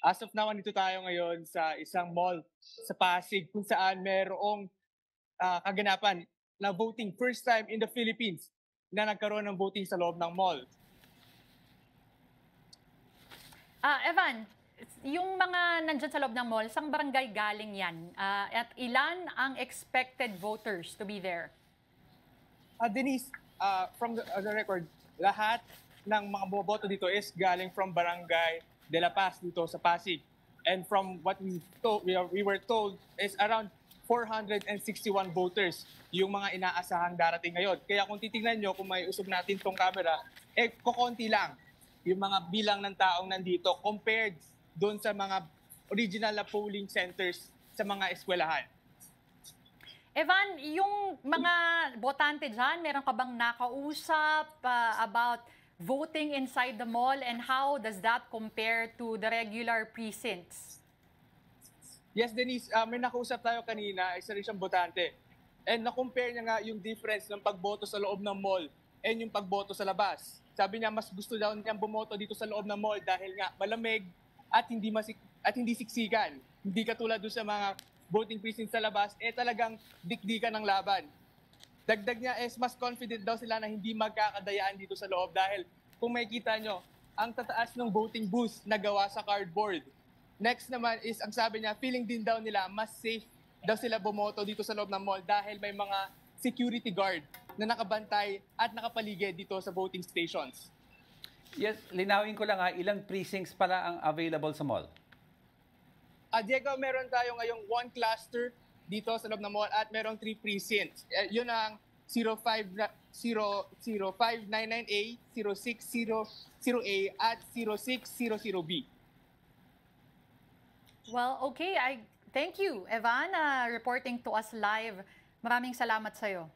As of now, nandito tayo ngayon sa isang mall sa Pasig kung saan merong kaganapan na voting first time in the Philippines na nagkaroon ng voting sa loob ng mall. Evan, yung mga nandyan sa loob ng mall, sang barangay galing yan? At ilan ang expected voters to be there? Denise, from the record, lahat ng mga boboto dito is galing from Barangay de la Paz dito sa Pasig. And from what we were told is around 461 voters yung mga inaasahang darating ngayon. Kaya kung titingnan nyo, kung may usog natin tong camera, kukonti lang yung mga bilang ng taong nandito compared doon sa mga original na polling centers sa mga eskwelahan. Evan, yung mga botante dyan, meron ka bang nakausap about voting inside the mall and how does that compare to the regular precincts? Yes, Denise, may nakausap tayo kanina, isa rin siyang botante. And na-compare niya nga yung difference ng pagboto sa loob ng mall and yung pagboto sa labas. Sabi niya mas gusto daw niyang bumoto dito sa loob ng mall dahil nga malamig at hindi siksikan. Hindi katulad doon sa mga voting precinct sa labas, talagang dikdikan ng laban. Dagdag niya mas confident daw sila na hindi magkakadayaan dito sa loob dahil kung makikita nyo, ang tataas ng voting booth na gawa sa cardboard. Next naman is, ang sabi niya, feeling din daw nila mas safe daw sila bumoto dito sa loob ng mall dahil may mga security guard na nakabantay at nakapaligid dito sa voting stations. Yes, linawin ko lang ilang precincts pala ang available sa mall? Diego, meron tayo ngayong one cluster dito sa loob ng mall at merong 3 precincts. Yun ang 0599A, 0600A at 0600B. Well, okay. Thank you, Evan, reporting to us live. Maraming salamat sa'yo.